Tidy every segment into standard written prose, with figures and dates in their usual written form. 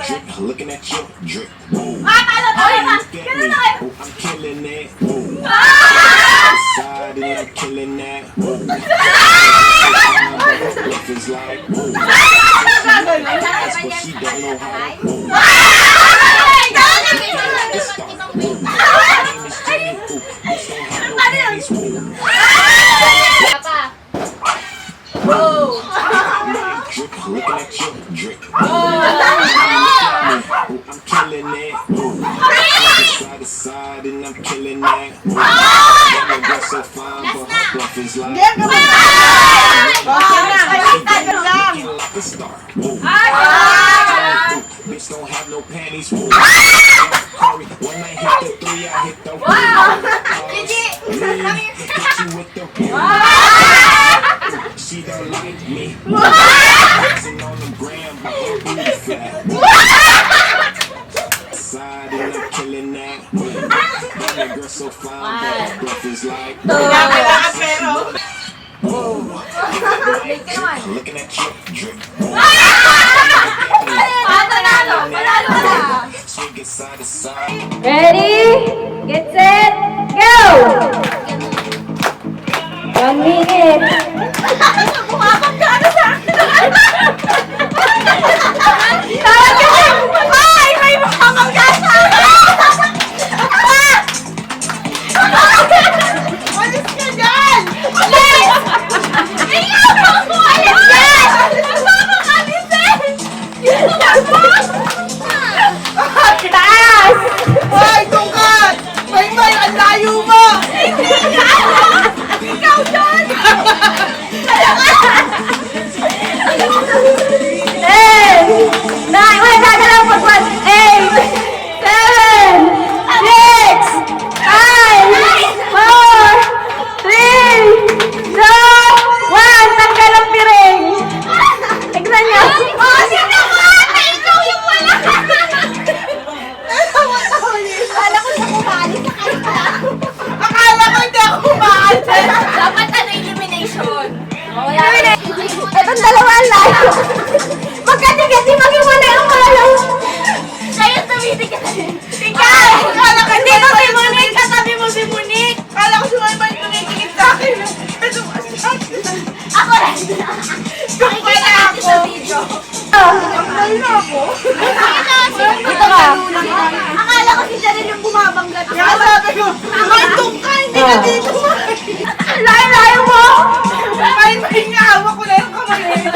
drip, looking at you, drip. Whoa. Talo. Ganun na kayo. I'm killing it. Whoa. Side and I'm killing that. Whoa. It's like, whoa. That's what she don't know how to. Whoa. It's start. Whoa. My name is Jimmy. Ooh. Bitch don't have no panties. Whoa. Whoa. Drip, looking at you, drip. I'm killing it. Side to side and I'm killing that. I'm girl so fine, but her breath is like. Like a star. Bitch don't have no panties. Hurry, when I hit the 3, I hit the 4. Hit you with the she don't like me. Flexing on the gram, but her booty fat. Side and I'm killing that. That girl so fine, but her breath is like. Whoa. Looking at you, drip. Swing it side to side. Ready? Get set, go! 1 minute. Bumabang ka na sa akin. Tawag ka na! Ay, may bumabang ka sa akin. Alis ka dyan! Alis! Ikaw! Alis dyan! Bumabang ka, alis eh! Taas! Ay, tungkat! May, ang layo mo! Ikaw dyan! 10! 9! Wait, gagalaw pag 1! 8! 7! 6! 5! 4! 3! 2! 1! Tanggal ang piring! Tignan nyo! Oh, sino ka? Ikaw yung wala! Akala ko siya kumali sa kanya. Akala ko hindi ako kumakain! Dapat ano, elimination. Itong dalawa lang! Magkati-kati, mag-iwalay ang malaw! Kaya tumitig ka. Ikaw! Akala ko Hindi mo si Monique, katabi mo si Monique. Akala ko sumabay tumitingin sa akin! Ito, Ako rin. Nakikita natin sa video. Ay na ako! Dito ka! Akala ko si Daryl yung bumabanggat. Kaya sabi ko, may tungka! Hindi ka dito! Layo-layo mo! May hawak ko na yung kamay eh!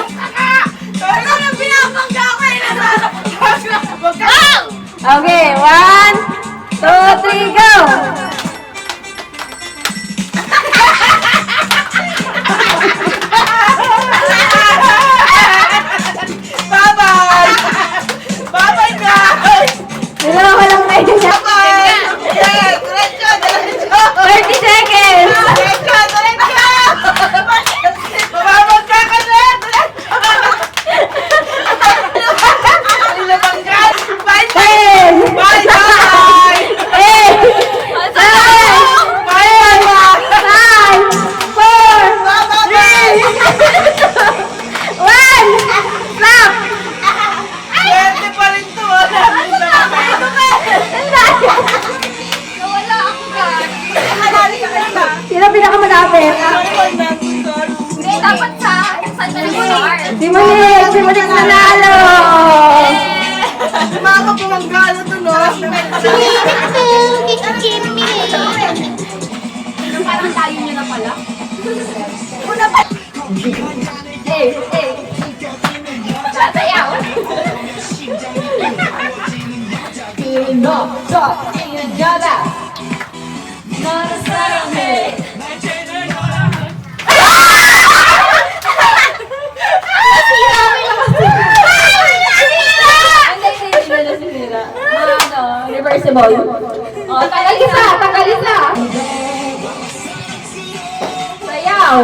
Ikaw yung binabangga ko eh. Wag ka! Okay, 1, 2, 3, go! Bye-bye! Bye-bye, guys! Dalawa lang kayo niya. Bye! Yes! Diretso! Diretso! 30 seconds! Diretso! Diretso! Mamamagka ka na! Nilabanggan! Bye! 10! Bye! Bye! 8! 7! Bye! 5! 4! Bye! 1! Stop! Pwede pa rin to! Nawala ako ka. Halali ka kanina! Sino pinakamalapit? Hindi, dapat sa Monique. Si Monique! Si Monique nanalo! Mga bumanggalo to, no? Parang tayo niyo na pala. Una pa. Sasayaw. Sino sa inyong dada? Nara saranghe. Reversible. Oh, tagal isa! Tagal isa! Sayaw!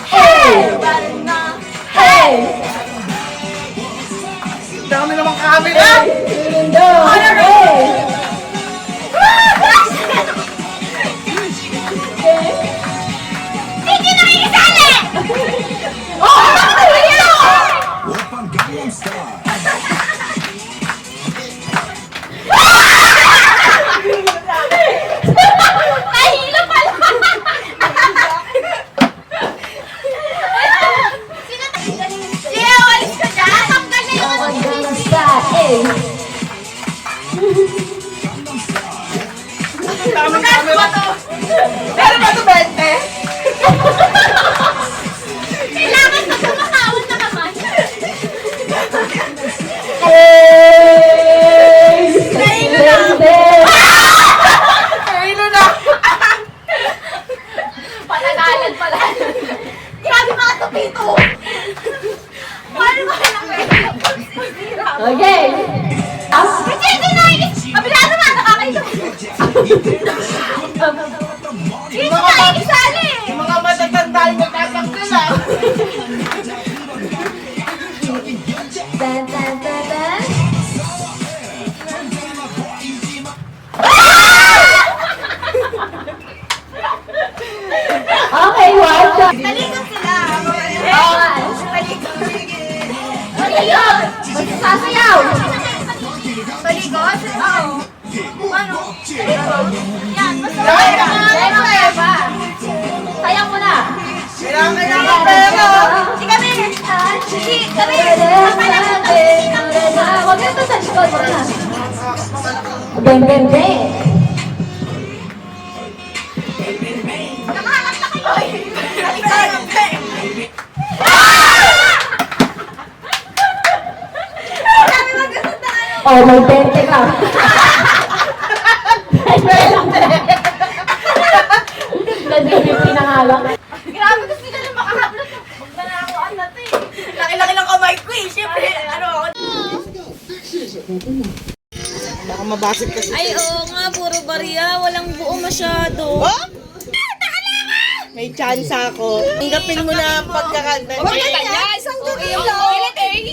Hey! Hey! Dami namang camera! Lindo! Hey! Hindi na isali! Oh! Ano yun? Open Gangnam Style. Tamang camera. Meron ba ito 20? Kailangan pag kumakawan na naman. Ayun na. Patagalan pala. Grabe mga tupito. Paano ba kailang Okay. Kasi ito na kabila naman, nakakailo. Hindi tayo isali. Yung mga matatanda yung nagtatakil lang. Tan, tan, tan, tan. Okay, watch out. Talikod sila. Ayun! Magsasayaw! Talikod? Oo. Ano? Yan, basta Sayang mo na! Kailangan ng pera. Si kami. Si kami. Huwag na ito sa likod, huwag na. Beng, beng, beng! Nakahanap na kayo. Talikod. Sabi mo ganun na ano. Oh, may 20 ka. Kasi yung pinangalan. Grabe gusto nila na makahablot. Magnanakuan na ito eh. Laki-laki ng kamay ko eh. Siyempre, ano ako. Baka mabasig kasi. Ay, oo nga, puro bariya. Walang buo masyado. Oh? May chance ako. Tanggapin mo na ang pagkakanta. Isang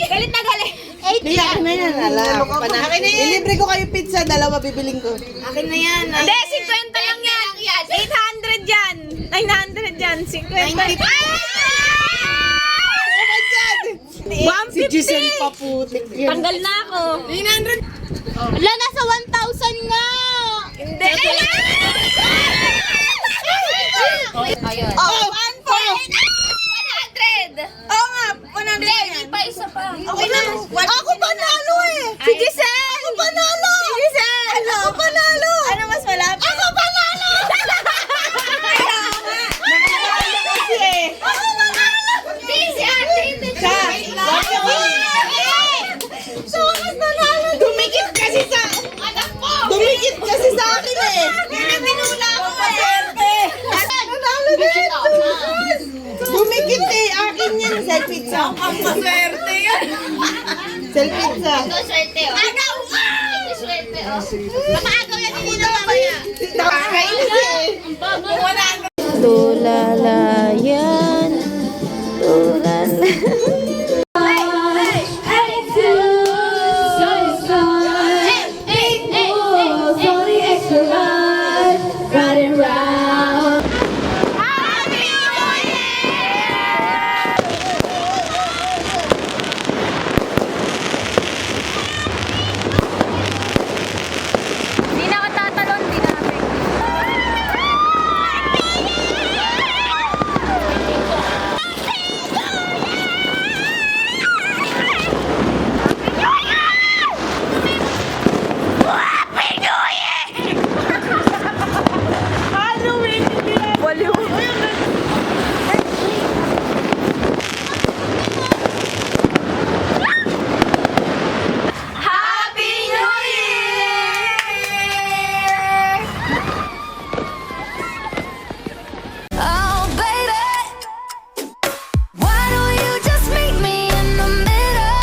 galit na galit. Hindi, akin na yan. Alam. Akin na yan. Ilibre ko kayo pizza. Dalawa bibiling ko. Akin na yan. Hindi, 50 lang yan. 800 yan. 900 yan. 50. Si Giselle Paputik yun. Tanggal na ako. 900. Wala, nasa 1,000 nga. Hindi. Ayun. Oh, 100. Oo nga, 100 yan. Pa isa pa. Okay na. Ako panalo eh. Si Giselle. Ako panalo. Si Giselle. Ako panalo. Ano mas malapit? Ako panalo. Nakakala kasi eh. Si ate. So, mas nanalo. Dumikit kasi sa... Anak mo. Dumikit kasi sa akin eh. Kaya binula ko eh. Nanalo na ito. Dumikit eh. Akin yan. Sell pizza. Ang maswerte yan. Sell pizza. Ito swerte oh. Agaw! Ito swerte oh. Kapagaw yan hindi na mamaya. Nakakainis eh. Tulalayan. Di na ako tatalon, di na ako. Happy New Year! Oh, baby, why don't you just meet me in the middle?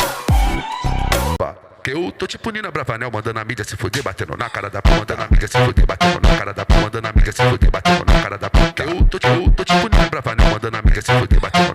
Que eu tô tipo Nina Bravanel, mandando a mídia se fuder, batendo na cara da p, mandando a mídia se fuder, batendo na cara da p, mandando a mídia se fuder, batendo na cara da p. Que eu tô tipo Nina Bravanel, mandando a mídia se fuder, batendo